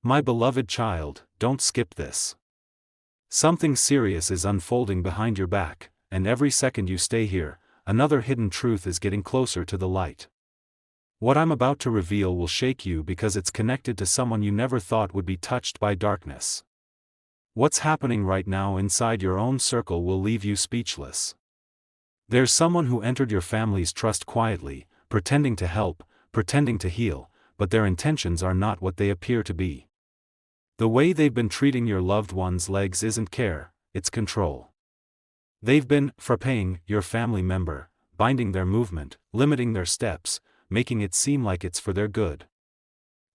My beloved child, don't skip this. Something serious is unfolding behind your back, and every second you stay here, another hidden truth is getting closer to the light. What I'm about to reveal will shake you because it's connected to someone you never thought would be touched by darkness. What's happening right now inside your own circle will leave you speechless. There's someone who entered your family's trust quietly, pretending to help, pretending to heal, but their intentions are not what they appear to be. The way they've been treating your loved one's legs isn't care, it's control. They've been frapping your family member, binding their movement, limiting their steps, making it seem like it's for their good.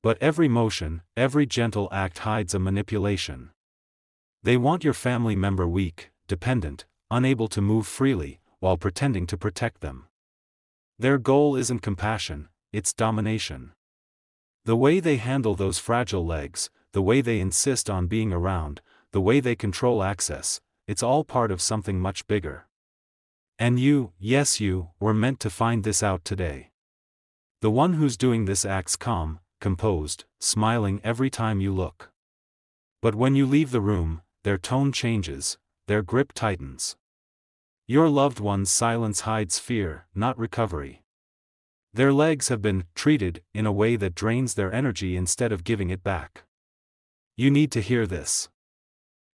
But every motion, every gentle act hides a manipulation. They want your family member weak, dependent, unable to move freely, while pretending to protect them. Their goal isn't compassion, it's domination. The way they handle those fragile legs, the way they insist on being around, the way they control access, it's all part of something much bigger. And you, yes you, were meant to find this out today. The one who's doing this acts calm, composed, smiling every time you look. But when you leave the room, their tone changes, their grip tightens. Your loved one's silence hides fear, not recovery. Their legs have been treated in a way that drains their energy instead of giving it back. You need to hear this.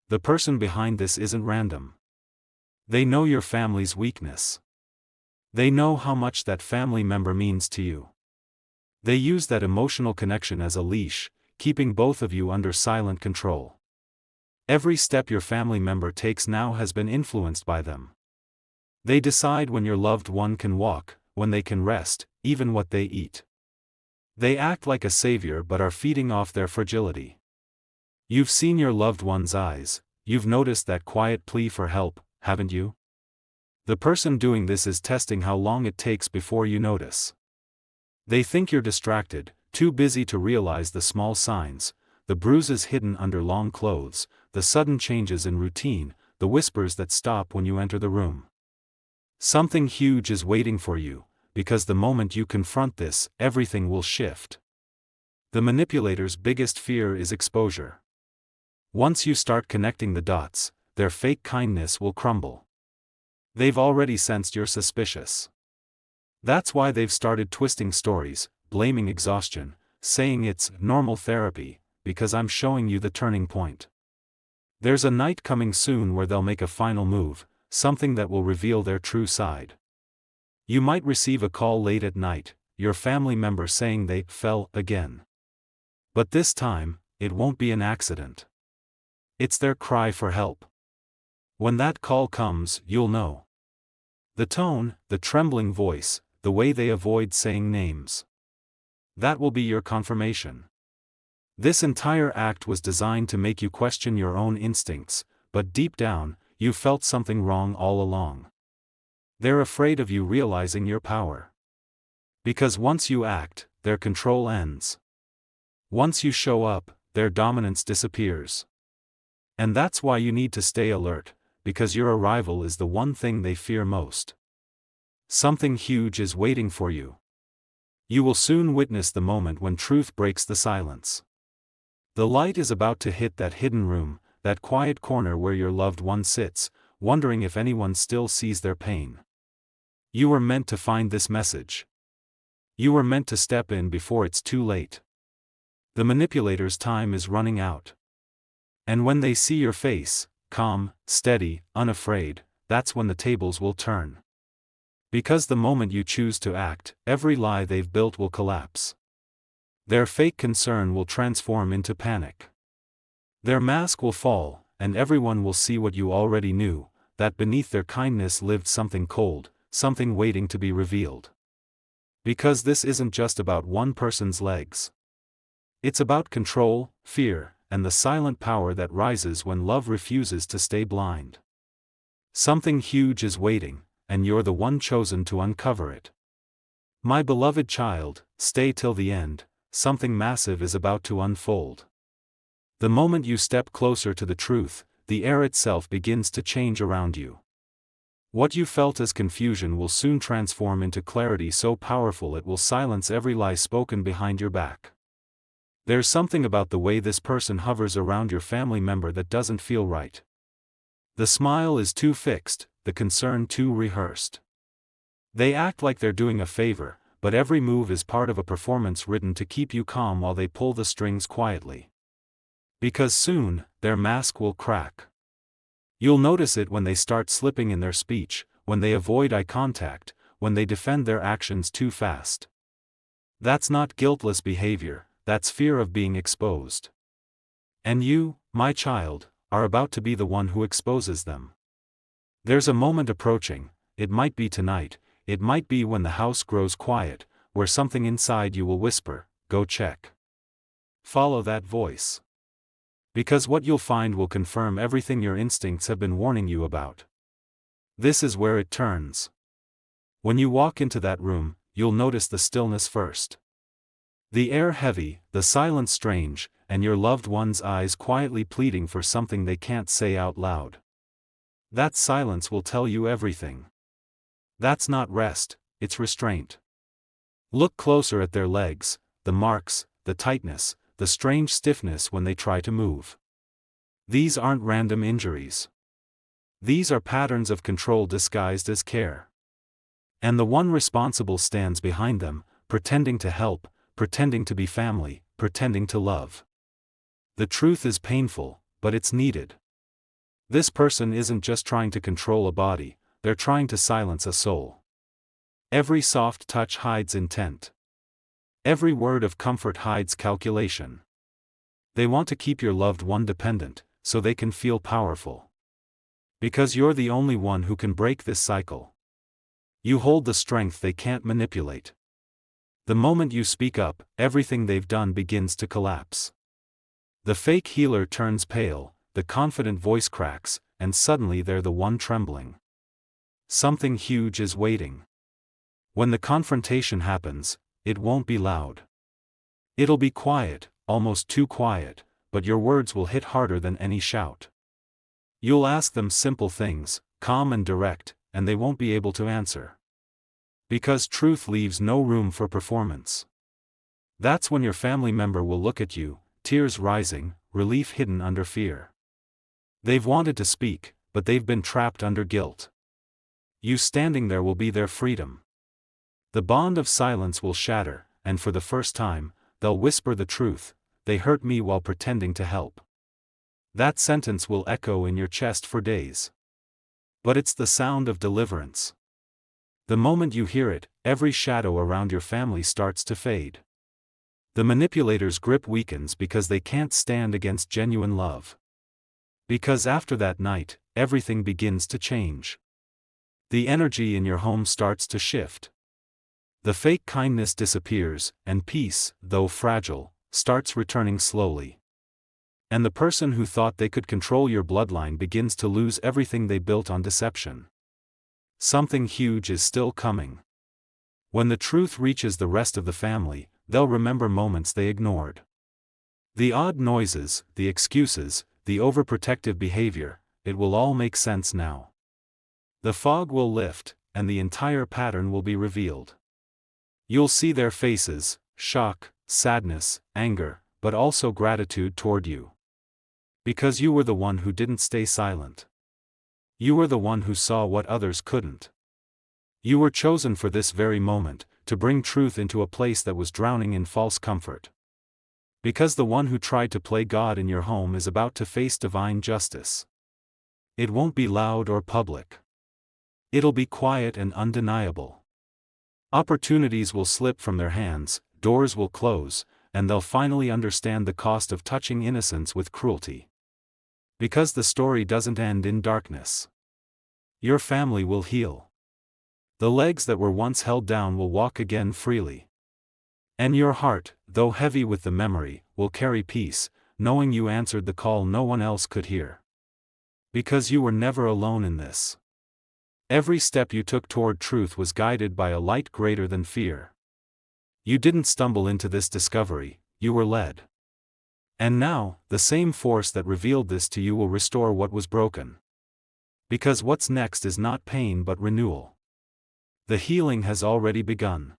The person behind this isn't random. They know your family's weakness. They know how much that family member means to you. They use that emotional connection as a leash, keeping both of you under silent control. Every step your family member takes now has been influenced by them. They decide when your loved one can walk, when they can rest, even what they eat. They act like a savior but are feeding off their fragility. You've seen your loved one's eyes, you've noticed that quiet plea for help, haven't you? The person doing this is testing how long it takes before you notice. They think you're distracted, too busy to realize the small signs, the bruises hidden under long clothes, the sudden changes in routine, the whispers that stop when you enter the room. Something huge is waiting for you, because the moment you confront this, everything will shift. The manipulator's biggest fear is exposure. Once you start connecting the dots, their fake kindness will crumble. They've already sensed you're suspicious. That's why they've started twisting stories, blaming exhaustion, saying it's normal therapy, because I'm showing you the turning point. There's a night coming soon where they'll make a final move, something that will reveal their true side. You might receive a call late at night, your family member saying they fell again. But this time, it won't be an accident. It's their cry for help. When that call comes, you'll know. The tone, the trembling voice, the way they avoid saying names. That will be your confirmation. This entire act was designed to make you question your own instincts, but deep down, you felt something wrong all along. They're afraid of you realizing your power. Because once you act, their control ends. Once you show up, their dominance disappears. And that's why you need to stay alert, because your arrival is the one thing they fear most. Something huge is waiting for you. You will soon witness the moment when truth breaks the silence. The light is about to hit that hidden room, that quiet corner where your loved one sits, wondering if anyone still sees their pain. You were meant to find this message. You were meant to step in before it's too late. The manipulator's time is running out. And when they see your face, calm, steady, unafraid, that's when the tables will turn. Because the moment you choose to act, every lie they've built will collapse. Their fake concern will transform into panic. Their mask will fall, and everyone will see what you already knew, that beneath their kindness lived something cold, something waiting to be revealed. Because this isn't just about one person's legs. It's about control, fear, and the silent power that rises when love refuses to stay blind. Something huge is waiting, and you're the one chosen to uncover it. My beloved child, stay till the end, something massive is about to unfold. The moment you step closer to the truth, the air itself begins to change around you. What you felt as confusion will soon transform into clarity so powerful it will silence every lie spoken behind your back. There's something about the way this person hovers around your family member that doesn't feel right. The smile is too fixed, the concern too rehearsed. They act like they're doing a favor, but every move is part of a performance written to keep you calm while they pull the strings quietly. Because soon, their mask will crack. You'll notice it when they start slipping in their speech, when they avoid eye contact, when they defend their actions too fast. That's not guiltless behavior, that's fear of being exposed. And you, my child, are about to be the one who exposes them. There's a moment approaching, it might be tonight, it might be when the house grows quiet, where something inside you will whisper, "Go check." Follow that voice. Because what you'll find will confirm everything your instincts have been warning you about. This is where it turns. When you walk into that room, you'll notice the stillness first. The air heavy, the silence strange, and your loved one's eyes quietly pleading for something they can't say out loud. That silence will tell you everything. That's not rest, it's restraint. Look closer at their legs, the marks, the tightness, the strange stiffness when they try to move. These aren't random injuries. These are patterns of control disguised as care. And the one responsible stands behind them, pretending to help, pretending to be family, pretending to love. The truth is painful, but it's needed. This person isn't just trying to control a body, they're trying to silence a soul. Every soft touch hides intent. Every word of comfort hides calculation. They want to keep your loved one dependent, so they can feel powerful. Because you're the only one who can break this cycle. You hold the strength they can't manipulate. The moment you speak up, everything they've done begins to collapse. The fake healer turns pale, the confident voice cracks, and suddenly they're the one trembling. Something huge is waiting. When the confrontation happens, it won't be loud. It'll be quiet, almost too quiet, but your words will hit harder than any shout. You'll ask them simple things, calm and direct, and they won't be able to answer. Because truth leaves no room for performance. That's when your family member will look at you, tears rising, relief hidden under fear. They've wanted to speak, but they've been trapped under guilt. You standing there will be their freedom. The bond of silence will shatter, and for the first time, they'll whisper the truth, "They hurt me while pretending to help." That sentence will echo in your chest for days. But it's the sound of deliverance. The moment you hear it, every shadow around your family starts to fade. The manipulator's grip weakens because they can't stand against genuine love. Because after that night, everything begins to change. The energy in your home starts to shift. The fake kindness disappears, and peace, though fragile, starts returning slowly. And the person who thought they could control your bloodline begins to lose everything they built on deception. Something huge is still coming. When the truth reaches the rest of the family, they'll remember moments they ignored. The odd noises, the excuses, the overprotective behavior, it will all make sense now. The fog will lift, and the entire pattern will be revealed. You'll see their faces, shock, sadness, anger, but also gratitude toward you. Because you were the one who didn't stay silent. You were the one who saw what others couldn't. You were chosen for this very moment, to bring truth into a place that was drowning in false comfort. Because the one who tried to play God in your home is about to face divine justice. It won't be loud or public. It'll be quiet and undeniable. Opportunities will slip from their hands, doors will close, and they'll finally understand the cost of touching innocence with cruelty. Because the story doesn't end in darkness. Your family will heal. The legs that were once held down will walk again freely. And your heart, though heavy with the memory, will carry peace, knowing you answered the call no one else could hear. Because you were never alone in this. Every step you took toward truth was guided by a light greater than fear. You didn't stumble into this discovery, you were led. And now, the same force that revealed this to you will restore what was broken. Because what's next is not pain but renewal. The healing has already begun.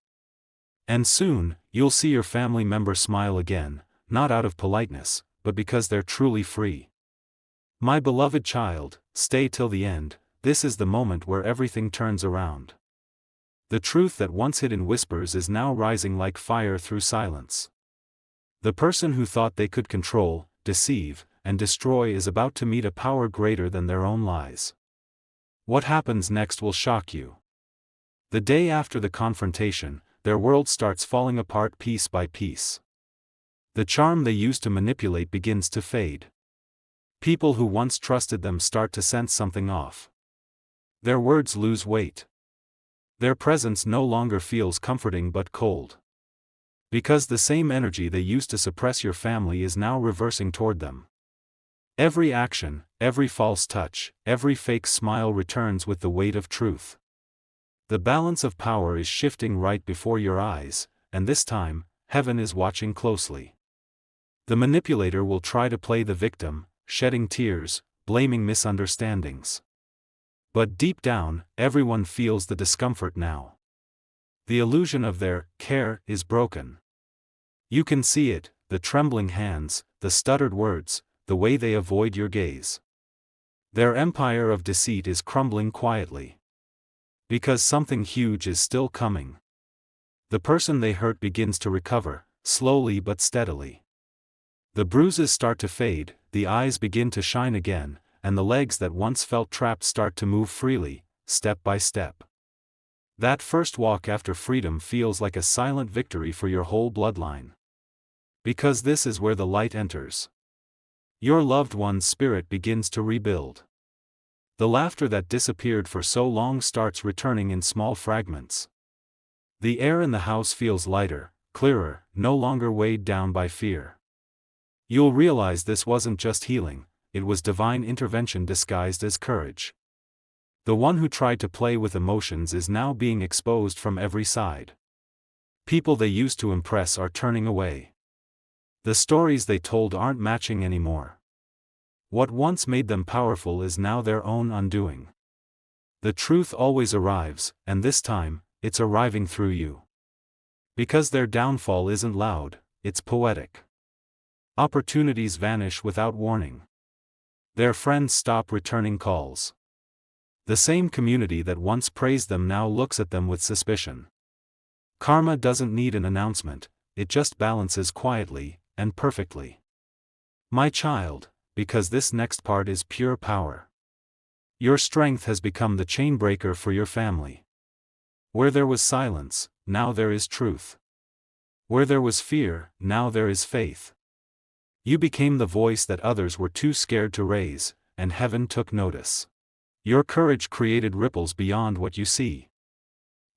And soon, you'll see your family member smile again, not out of politeness, but because they're truly free. My beloved child, stay till the end. This is the moment where everything turns around. The truth that once hid in whispers is now rising like fire through silence. The person who thought they could control, deceive, and destroy is about to meet a power greater than their own lies. What happens next will shock you. The day after the confrontation, their world starts falling apart piece by piece. The charm they used to manipulate begins to fade. People who once trusted them start to sense something off. Their words lose weight. Their presence no longer feels comforting but cold. Because the same energy they used to suppress your family is now reversing toward them. Every action, every false touch, every fake smile returns with the weight of truth. The balance of power is shifting right before your eyes, and this time, heaven is watching closely. The manipulator will try to play the victim, shedding tears, blaming misunderstandings. But deep down, everyone feels the discomfort now. The illusion of their care is broken. You can see it, the trembling hands, the stuttered words, the way they avoid your gaze. Their empire of deceit is crumbling quietly. Because something huge is still coming. The person they hurt begins to recover, slowly but steadily. The bruises start to fade, the eyes begin to shine again, and the legs that once felt trapped start to move freely, step by step. That first walk after freedom feels like a silent victory for your whole bloodline. Because this is where the light enters. Your loved one's spirit begins to rebuild. The laughter that disappeared for so long starts returning in small fragments. The air in the house feels lighter, clearer, no longer weighed down by fear. You'll realize this wasn't just healing, it was divine intervention disguised as courage. The one who tried to play with emotions is now being exposed from every side. People they used to impress are turning away. The stories they told aren't matching anymore. What once made them powerful is now their own undoing. The truth always arrives, and this time, it's arriving through you. Because their downfall isn't loud, it's poetic. Opportunities vanish without warning. Their friends stop returning calls. The same community that once praised them now looks at them with suspicion. Karma doesn't need an announcement, it just balances quietly, and perfectly. My child, because this next part is pure power. Your strength has become the chain breaker for your family. Where there was silence, now there is truth. Where there was fear, now there is faith. You became the voice that others were too scared to raise, and heaven took notice. Your courage created ripples beyond what you see.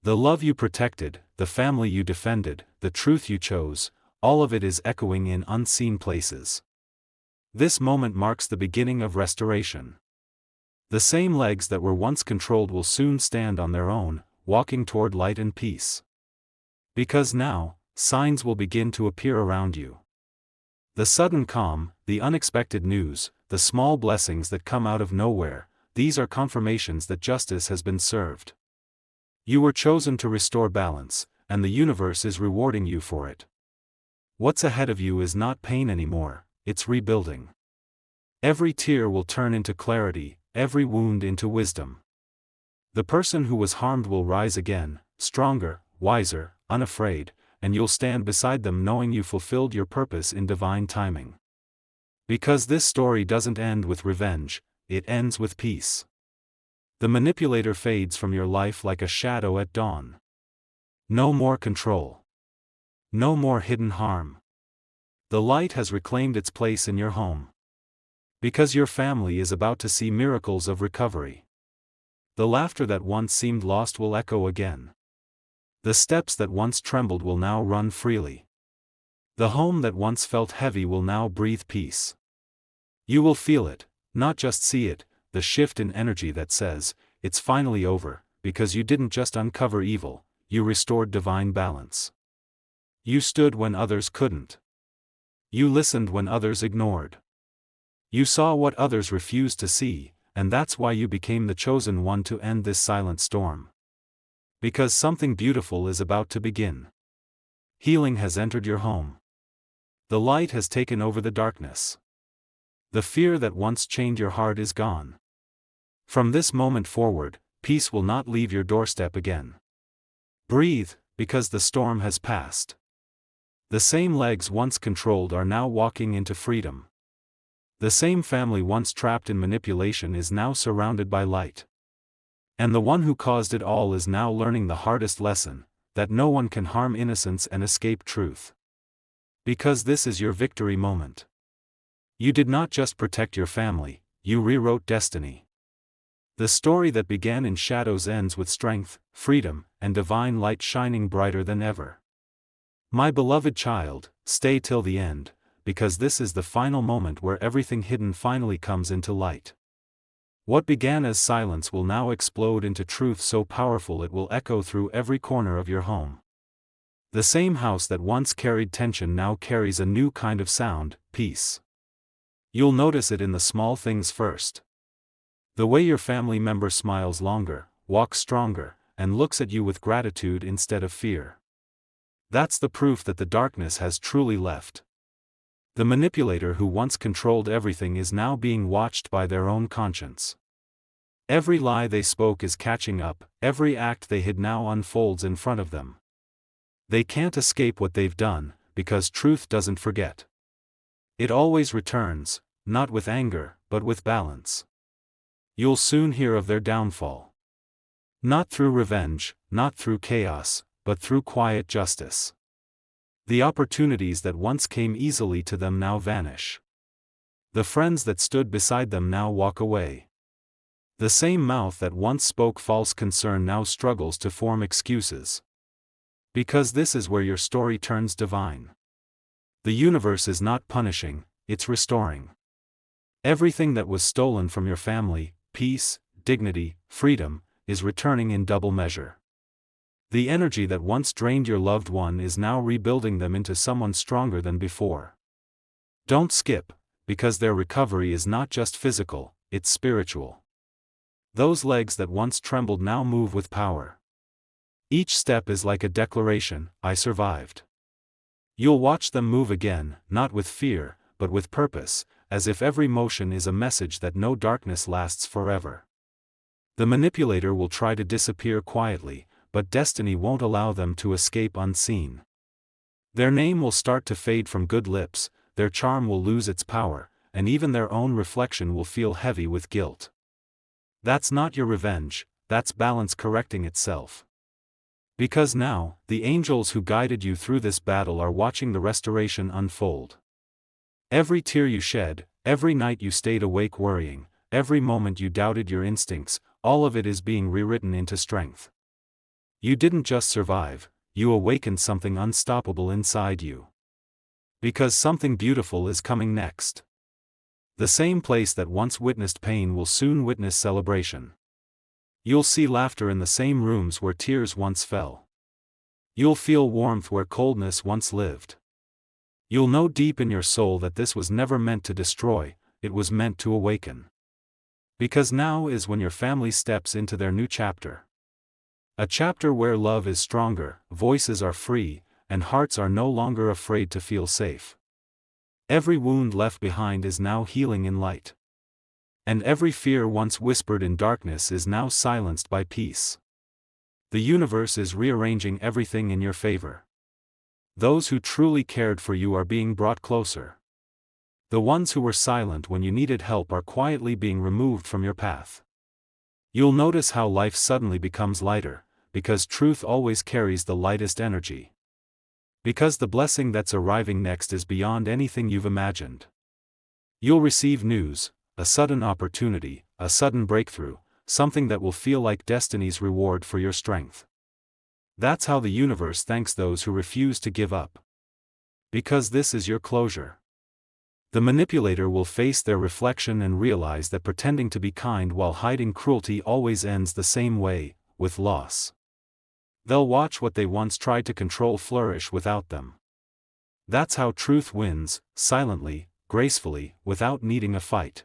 The love you protected, the family you defended, the truth you chose, all of it is echoing in unseen places. This moment marks the beginning of restoration. The same legs that were once controlled will soon stand on their own, walking toward light and peace. Because now, signs will begin to appear around you. The sudden calm, the unexpected news, the small blessings that come out of nowhere, these are confirmations that justice has been served. You were chosen to restore balance, and the universe is rewarding you for it. What's ahead of you is not pain anymore, it's rebuilding. Every tear will turn into clarity, every wound into wisdom. The person who was harmed will rise again, stronger, wiser, unafraid, and you'll stand beside them knowing you fulfilled your purpose in divine timing. Because this story doesn't end with revenge, it ends with peace. The manipulator fades from your life like a shadow at dawn. No more control. No more hidden harm. The light has reclaimed its place in your home. Because your family is about to see miracles of recovery. The laughter that once seemed lost will echo again. The steps that once trembled will now run freely. The home that once felt heavy will now breathe peace. You will feel it, not just see it, the shift in energy that says, it's finally over, because you didn't just uncover evil, you restored divine balance. You stood when others couldn't. You listened when others ignored. You saw what others refused to see, and that's why you became the chosen one to end this silent storm. Because something beautiful is about to begin. Healing has entered your home. The light has taken over the darkness. The fear that once chained your heart is gone. From this moment forward, peace will not leave your doorstep again. Breathe, because the storm has passed. The same legs once controlled are now walking into freedom. The same family once trapped in manipulation is now surrounded by light. And the one who caused it all is now learning the hardest lesson, that no one can harm innocence and escape truth. Because this is your victory moment. You did not just protect your family, you rewrote destiny. The story that began in shadows ends with strength, freedom, and divine light shining brighter than ever. My beloved child, stay till the end, because this is the final moment where everything hidden finally comes into light. What began as silence will now explode into truth so powerful it will echo through every corner of your home. The same house that once carried tension now carries a new kind of sound, peace. You'll notice it in the small things first. The way your family member smiles longer, walks stronger, and looks at you with gratitude instead of fear. That's the proof that the darkness has truly left. The manipulator who once controlled everything is now being watched by their own conscience. Every lie they spoke is catching up, every act they hid now unfolds in front of them. They can't escape what they've done, because truth doesn't forget. It always returns, not with anger, but with balance. You'll soon hear of their downfall. Not through revenge, not through chaos, but through quiet justice. The opportunities that once came easily to them now vanish. The friends that stood beside them now walk away. The same mouth that once spoke false concern now struggles to form excuses. Because this is where your story turns divine. The universe is not punishing, it's restoring. Everything that was stolen from your family, peace, dignity, freedom, is returning in double measure. The energy that once drained your loved one is now rebuilding them into someone stronger than before. Don't skip, because their recovery is not just physical, it's spiritual. Those legs that once trembled now move with power. Each step is like a declaration, I survived. You'll watch them move again, not with fear, but with purpose, as if every motion is a message that no darkness lasts forever. The manipulator will try to disappear quietly, but destiny won't allow them to escape unseen. Their name will start to fade from good lips, their charm will lose its power, and even their own reflection will feel heavy with guilt. That's not your revenge, that's balance correcting itself. Because now, the angels who guided you through this battle are watching the restoration unfold. Every tear you shed, every night you stayed awake worrying, every moment you doubted your instincts, all of it is being rewritten into strength. You didn't just survive, you awakened something unstoppable inside you. Because something beautiful is coming next. The same place that once witnessed pain will soon witness celebration. You'll see laughter in the same rooms where tears once fell. You'll feel warmth where coldness once lived. You'll know deep in your soul that this was never meant to destroy, it was meant to awaken. Because now is when your family steps into their new chapter. A chapter where love is stronger, voices are free, and hearts are no longer afraid to feel safe. Every wound left behind is now healing in light. And every fear once whispered in darkness is now silenced by peace. The universe is rearranging everything in your favor. Those who truly cared for you are being brought closer. The ones who were silent when you needed help are quietly being removed from your path. You'll notice how life suddenly becomes lighter, because truth always carries the lightest energy. Because the blessing that's arriving next is beyond anything you've imagined. You'll receive news, a sudden opportunity, a sudden breakthrough, something that will feel like destiny's reward for your strength. That's how the universe thanks those who refuse to give up. Because this is your closure. The manipulator will face their reflection and realize that pretending to be kind while hiding cruelty always ends the same way, with loss. They'll watch what they once tried to control flourish without them. That's how truth wins, silently, gracefully, without needing a fight.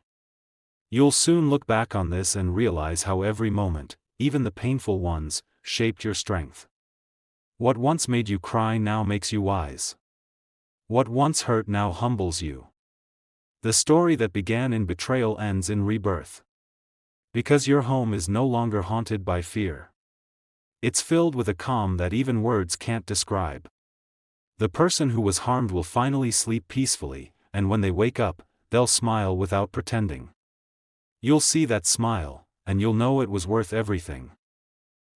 You'll soon look back on this and realize how every moment, even the painful ones, shaped your strength. What once made you cry now makes you wise. What once hurt now humbles you. The story that began in betrayal ends in rebirth. Because your home is no longer haunted by fear. It's filled with a calm that even words can't describe. The person who was harmed will finally sleep peacefully, and when they wake up, they'll smile without pretending. You'll see that smile, and you'll know it was worth everything.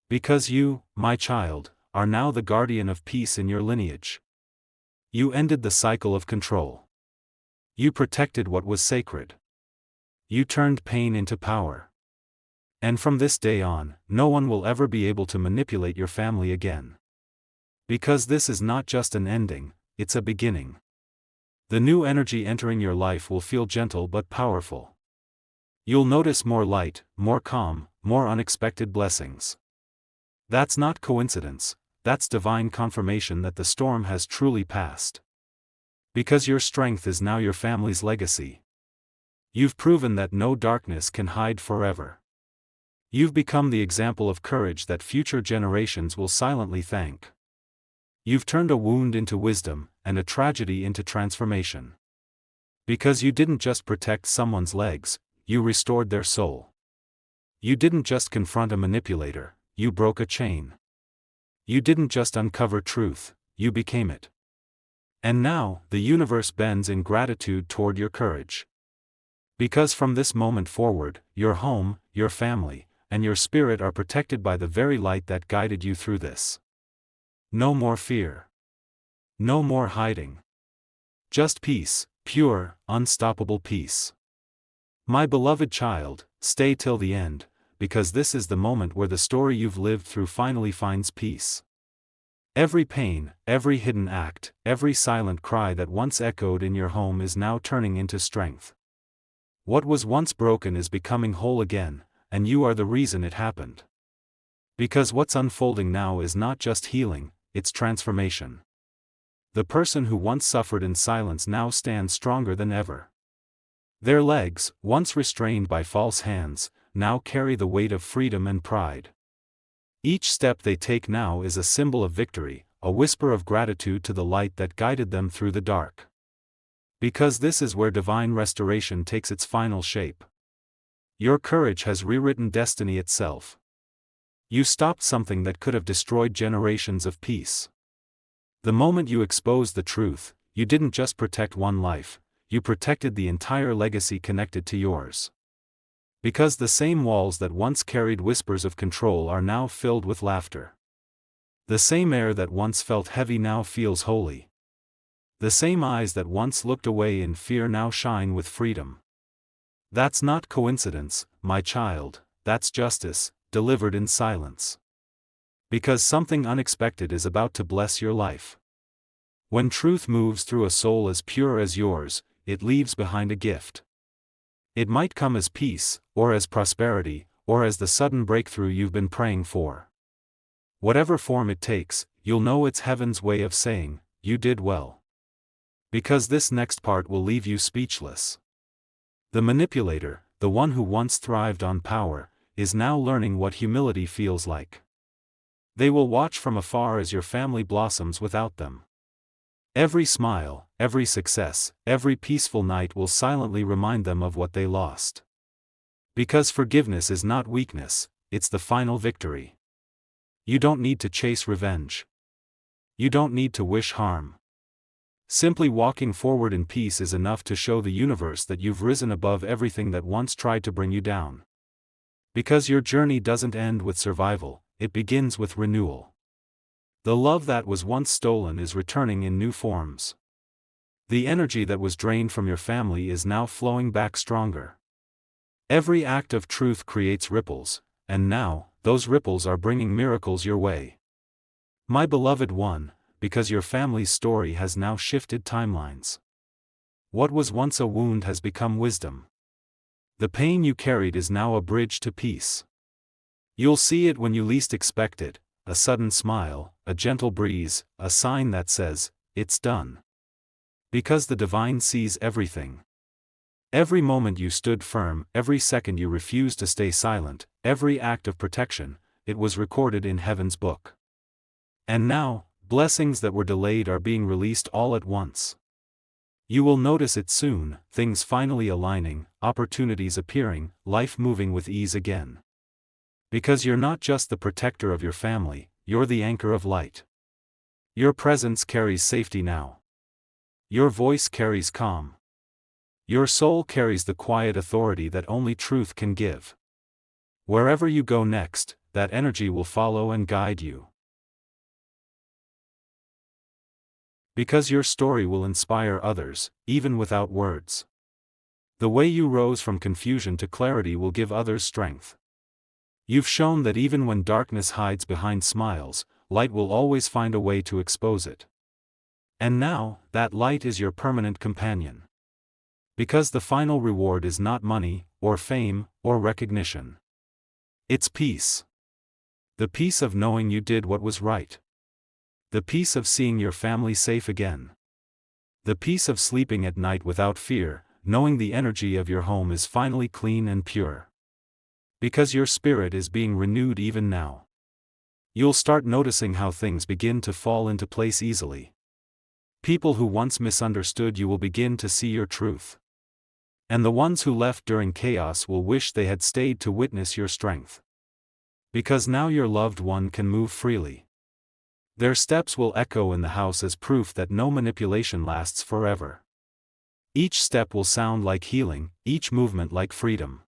Because you, my child, are now the guardian of peace in your lineage. You ended the cycle of control. You protected what was sacred. You turned pain into power. And from this day on, no one will ever be able to manipulate your family again. Because this is not just an ending, it's a beginning. The new energy entering your life will feel gentle but powerful. You'll notice more light, more calm, more unexpected blessings. That's not coincidence, that's divine confirmation that the storm has truly passed. Because your strength is now your family's legacy. You've proven that no darkness can hide forever. You've become the example of courage that future generations will silently thank. You've turned a wound into wisdom, and a tragedy into transformation. Because you didn't just protect someone's legs, you restored their soul. You didn't just confront a manipulator, you broke a chain. You didn't just uncover truth, you became it. And now, the universe bends in gratitude toward your courage. Because from this moment forward, your home, your family, and your spirit are protected by the very light that guided you through this. No more fear. No more hiding. Just peace, pure, unstoppable peace. My beloved child, stay till the end, because this is the moment where the story you've lived through finally finds peace. Every pain, every hidden act, every silent cry that once echoed in your home is now turning into strength. What was once broken is becoming whole again, and you are the reason it happened. Because what's unfolding now is not just healing, it's transformation. The person who once suffered in silence now stands stronger than ever. Their legs, once restrained by false hands, now carry the weight of freedom and pride. Each step they take now is a symbol of victory, a whisper of gratitude to the light that guided them through the dark. Because this is where divine restoration takes its final shape. Your courage has rewritten destiny itself. You stopped something that could have destroyed generations of peace. The moment you exposed the truth, you didn't just protect one life, you protected the entire legacy connected to yours. Because the same walls that once carried whispers of control are now filled with laughter. The same air that once felt heavy now feels holy. The same eyes that once looked away in fear now shine with freedom. That's not coincidence, my child, that's justice, delivered in silence. Because something unexpected is about to bless your life. When truth moves through a soul as pure as yours, it leaves behind a gift. It might come as peace, or as prosperity, or as the sudden breakthrough you've been praying for. Whatever form it takes, you'll know it's heaven's way of saying, you did well. Because this next part will leave you speechless. The manipulator, the one who once thrived on power, is now learning what humility feels like. They will watch from afar as your family blossoms without them. Every smile, every success, every peaceful night will silently remind them of what they lost. Because forgiveness is not weakness, it's the final victory. You don't need to chase revenge. You don't need to wish harm. Simply walking forward in peace is enough to show the universe that you've risen above everything that once tried to bring you down. Because your journey doesn't end with survival, it begins with renewal. The love that was once stolen is returning in new forms. The energy that was drained from your family is now flowing back stronger. Every act of truth creates ripples, and now, those ripples are bringing miracles your way. My beloved one, because your family's story has now shifted timelines. What was once a wound has become wisdom. The pain you carried is now a bridge to peace. You'll see it when you least expect it, a sudden smile, a gentle breeze, a sign that says, it's done. Because the divine sees everything. Every moment you stood firm, every second you refused to stay silent, every act of protection, it was recorded in heaven's book. And now, blessings that were delayed are being released all at once. You will notice it soon, things finally aligning, opportunities appearing, life moving with ease again. Because you're not just the protector of your family, you're the anchor of light. Your presence carries safety now. Your voice carries calm. Your soul carries the quiet authority that only truth can give. Wherever you go next, that energy will follow and guide you. Because your story will inspire others, even without words. The way you rose from confusion to clarity will give others strength. You've shown that even when darkness hides behind smiles, light will always find a way to expose it. And now, that light is your permanent companion. Because the final reward is not money, or fame, or recognition. It's peace. The peace of knowing you did what was right. The peace of seeing your family safe again. The peace of sleeping at night without fear, knowing the energy of your home is finally clean and pure. Because your spirit is being renewed even now. You'll start noticing how things begin to fall into place easily. People who once misunderstood you will begin to see your truth. And the ones who left during chaos will wish they had stayed to witness your strength. Because now your loved one can move freely. Their steps will echo in the house as proof that no manipulation lasts forever. Each step will sound like healing, each movement like freedom.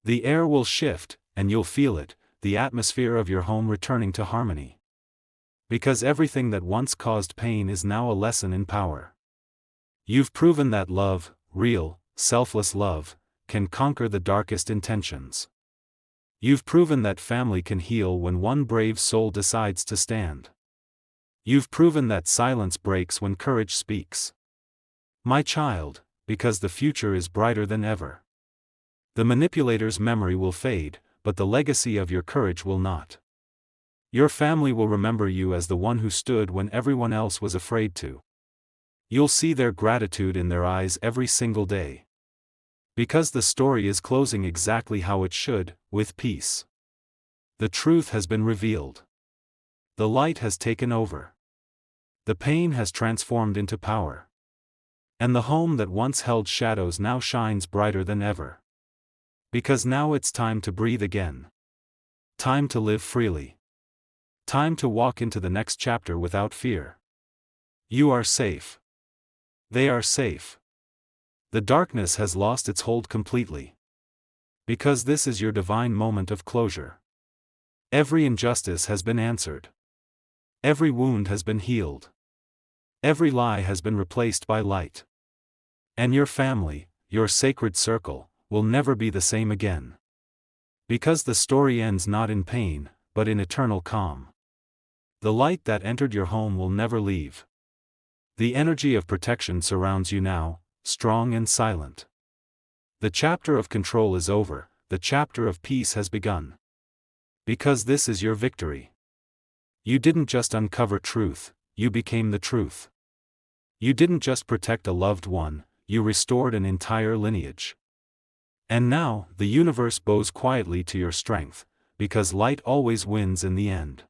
The air will shift, and you'll feel it, the atmosphere of your home returning to harmony. Because everything that once caused pain is now a lesson in power. You've proven that love, real, selfless love, can conquer the darkest intentions. You've proven that family can heal when one brave soul decides to stand. You've proven that silence breaks when courage speaks. My child, because the future is brighter than ever. The manipulator's memory will fade, but the legacy of your courage will not. Your family will remember you as the one who stood when everyone else was afraid to. You'll see their gratitude in their eyes every single day. Because the story is closing exactly how it should, with peace. The truth has been revealed. The light has taken over. The pain has transformed into power. And the home that once held shadows now shines brighter than ever. Because now it's time to breathe again. Time to live freely. Time to walk into the next chapter without fear. You are safe. They are safe. The darkness has lost its hold completely. Because this is your divine moment of closure. Every injustice has been answered. Every wound has been healed. Every lie has been replaced by light. And your family, your sacred circle, will never be the same again. Because the story ends not in pain, but in eternal calm. The light that entered your home will never leave. The energy of protection surrounds you now, strong and silent. The chapter of control is over, the chapter of peace has begun. Because this is your victory. You didn't just uncover truth, you became the truth. You didn't just protect a loved one, you restored an entire lineage. And now, the universe bows quietly to your strength, because light always wins in the end.